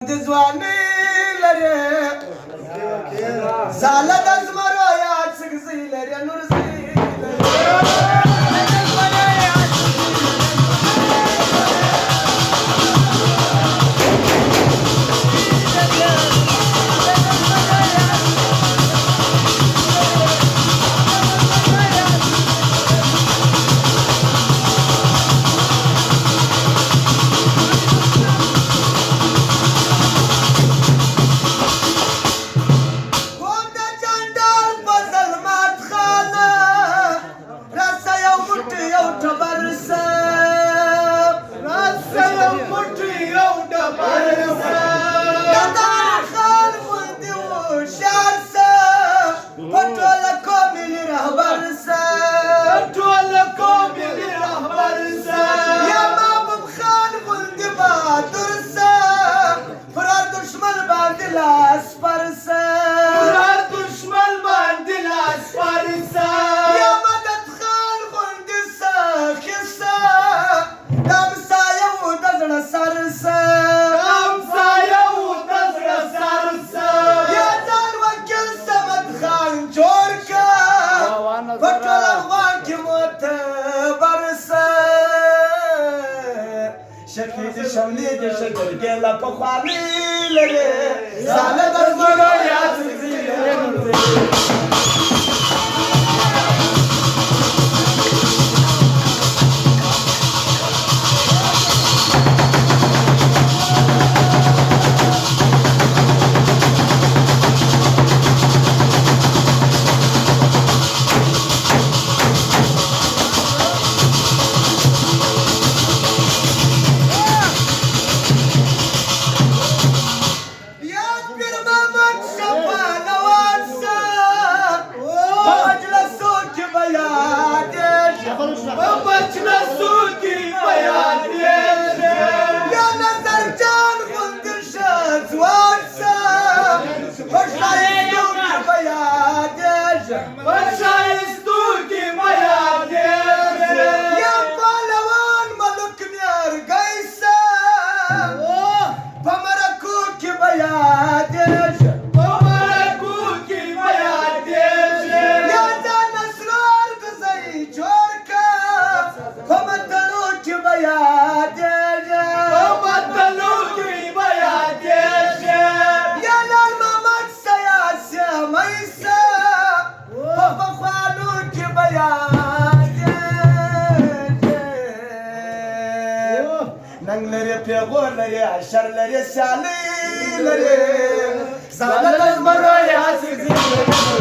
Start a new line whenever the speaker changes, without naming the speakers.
ځواني لري زاله د زمرو یاد سګزي لري نور زي شکل شملی د شکل ګلا په خوالي لري زاله د زړه یاد سي ننګ لري پیغور لري عشر لري سیالي لري زاله د زمرو یاد سګزي